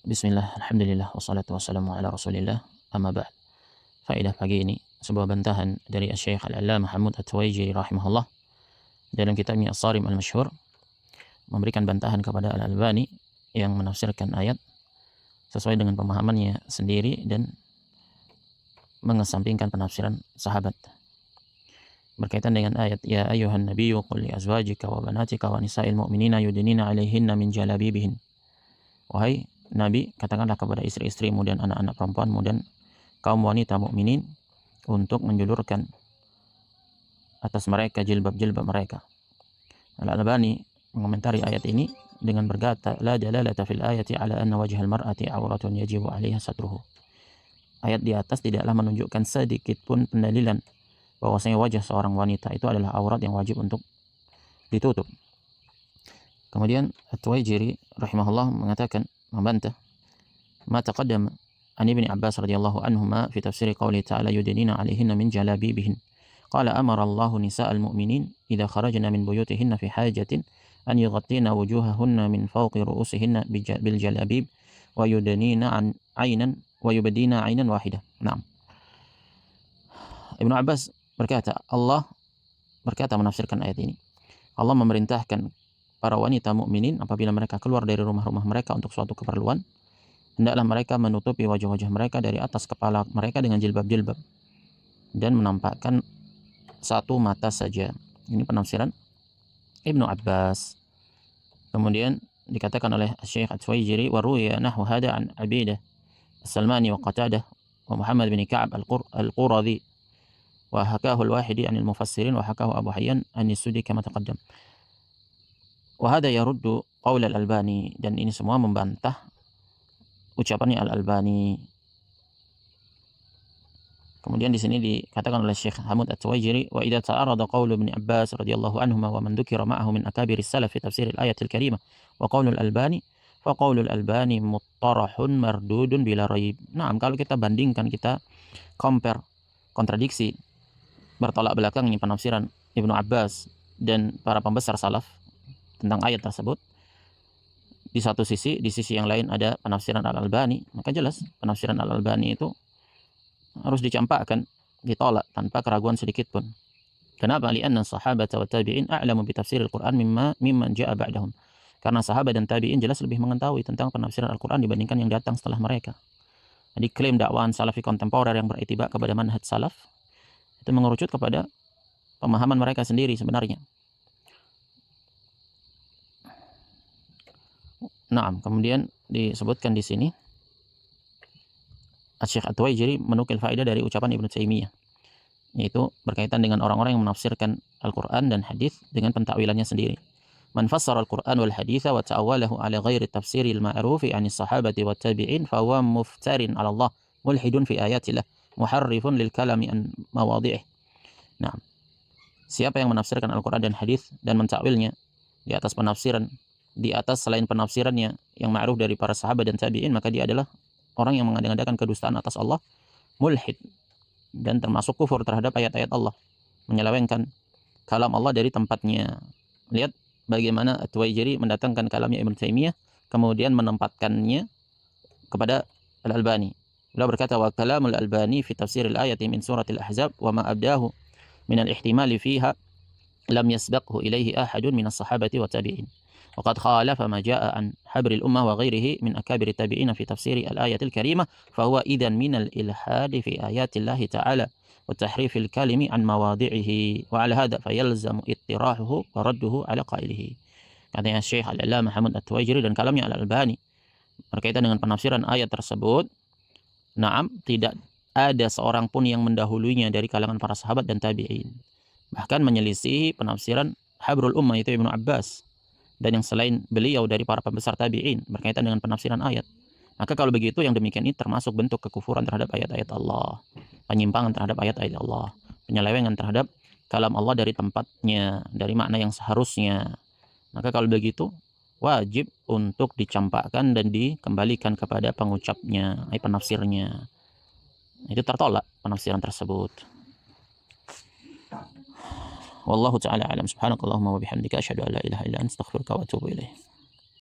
Bismillah, alhamdulillah, wassalatu wassalamu ala rasulillah, amma ba'd. Faedah pagi ini, sebuah bantahan dari Syekh Al-Allamah Hamud At-Tuwaijiri rahimahullah dalam kitabnya As-Sarim Al-Masyhur, memberikan bantahan kepada Al-Albani yang menafsirkan ayat sesuai dengan pemahamannya sendiri dan mengesampingkan penafsiran sahabat. Berkaitan dengan ayat, ya ayyuhan nabiyyu qul li azwajika wa banatika wa nisa'il mu'minina yudnina 'alaihinna min jalabibihin. Wahai Nabi, katakanlah kepada istri-istrimu dan anak-anak perempuanmu dan kaum wanita mukminin untuk menjulurkan atas mereka jilbab-jilbab mereka. Al-Albani mengomentari ayat ini dengan berkata, la dalalata fil ayati ala anna wajhal mar'ati awratun yajibu 'alaiha satruhu. Ayat di atas tidaklah menunjukkan sedikit pun pendalilan bahwasanya wajah seorang wanita itu adalah aurat yang wajib untuk ditutup. Kemudian At-Tuwaijiri rahimahullah mengatakan, membantah ma taqaddama an Ibni Abbas radhiyallahu anhuma fi tafsir qouli ta'ala yudnina 'alaihinna min jalabibihin. Qala amara Allahu nisa'al mu'minin idza kharajna min buyutihinna fi hajatin an yughattina wujuhahunna min fawqi ru'usihinna bil jalabib wa yudnina 'aynan wahidah. Naam. Ibnu Abbas berkata, Allah berkata menafsirkan ayat ini. Allah memerintahkan para wanita mukminin apabila mereka keluar dari rumah-rumah mereka untuk suatu keperluan, hendaklah mereka menutupi wajah-wajah mereka dari atas kepala mereka dengan jilbab-jilbab dan menampakkan satu mata saja. Ini penafsiran Ibnu Abbas. Kemudian dikatakan oleh Syekh At-Tuwaijiri, wa ruwiya nahwu hada an Abidah As-Salmani wa Qatadah wa Muhammad bin Ka'ab Al-Quradhi wa hakahu al-Wahidi an al-Mufassirin wa hakahu Abu Hayyan an As-Sudi kama taqaddam. Wahada yaruddu qaul Al-Albani, dan ini semua membantah ucapannya Al-Albani. Kemudian di sini dikatakan oleh Syekh Hamud At-Tuwaijiri, wa idza ta'arada qaulu Ibn Abbas radhiyallahu anhuma wa man dzukira ma'ahu min akabir as-salaf fi tafsir al-ayat al-karimah wa qaulu Al-Albani fa qaulu Al-Albani muttarahun mardudun bila raib. Nah, kalau kita bandingkan, kita compare, kontradiksi, bertolak belakang ini penafsiran Ibnu Abbas dan para pembesar salaf tentang ayat tersebut, di satu sisi, di sisi yang lain ada penafsiran Al-Albani, maka jelas penafsiran Al-Albani itu harus dicampakkan, ditolak tanpa keraguan sedikit pun. Kenapa? Li'anna sahabata wa tabi'in a'lamu bi tafsiril Qur'an mimman ja'a ba'dahum. Karena sahabat dan tabi'in jelas lebih mengetahui tentang penafsiran Al-Qur'an dibandingkan yang datang setelah mereka. Jadi klaim dakwaan salafi kontemporer yang beritibak kepada manhaj salaf itu mengerucut kepada pemahaman mereka sendiri sebenarnya. Nah, kemudian disebutkan di sini Syekh At-Tuwaijiri menukil faedah dari ucapan Ibnu Taimiyah, yaitu berkaitan dengan orang-orang yang menafsirkan Al-Qur'an dan hadis dengan pentakwilannya sendiri. Man fassara Al-Qur'an wal haditha wa ta'awwalahu ala ghairi tafsiril ma'rufi 'anis sahabati wat tabi'in fa huwa muftarin 'ala Allah mulhidun fi ayatillah muharrifun lil kalami an mawadhi'ih. Nah, siapa yang menafsirkan Al-Qur'an dan hadis dan mentakwilnya di atas penafsiran, di atas selain penafsirannya yang ma'ruf dari para sahabat dan tabi'in, maka dia adalah orang yang mengadakan kedustaan atas Allah, mulhid, dan termasuk kufur terhadap ayat-ayat Allah, menyelewengkan kalam Allah dari tempatnya. Lihat bagaimana At-Tuwaijiri mendatangkan kalamnya Ibnu Taimiyah kemudian menempatkannya kepada Al-Albani. Beliau berkata, wa kalamul Albani fi tafsiril ayati min suratil Ahzab wa ma abdahu min al-ihtimali fiha lam yasbaqhu ilaihi ahadun min as-sahabati wa tabi'in. وقد خالف ما جاء عن حبر الأمة وغيره من أكابر التابعين في تفسير الآية الكريمة فهو إذن من الإلحاد في آيات الله تعالى وتحريف الكلم عن مواضعه وعلى هذا فيلزم اطراحه ورده على قائله. Katanya Syekh Al-Allamah Hamud At-Tuwaijiri dan kalamnya Al-Albani berkaitan dengan penafsiran ayat tersebut. Naam, tidak ada seorang pun yang mendahulunya dari kalangan para sahabat dan tabi'in, bahkan menyelisihi penafsiran Habrul Ummah itu Ibnu Abbas dan yang selain beliau dari para pembesar tabi'in berkaitan dengan penafsiran ayat. Maka kalau begitu, yang demikian ini termasuk bentuk kekufuran terhadap ayat-ayat Allah, penyimpangan terhadap ayat-ayat Allah, penyelewengan terhadap kalam Allah dari tempatnya, dari makna yang seharusnya. Maka kalau begitu, wajib untuk dicampakkan dan dikembalikan kepada pengucapnya, penafsirnya. Itu tertolak penafsiran tersebut. Wallahu ta'ala alam. Subhanakallahumma wa bihamdika asyhadu an la ilaha illa anta astaghfiruka wa atubu ilaik.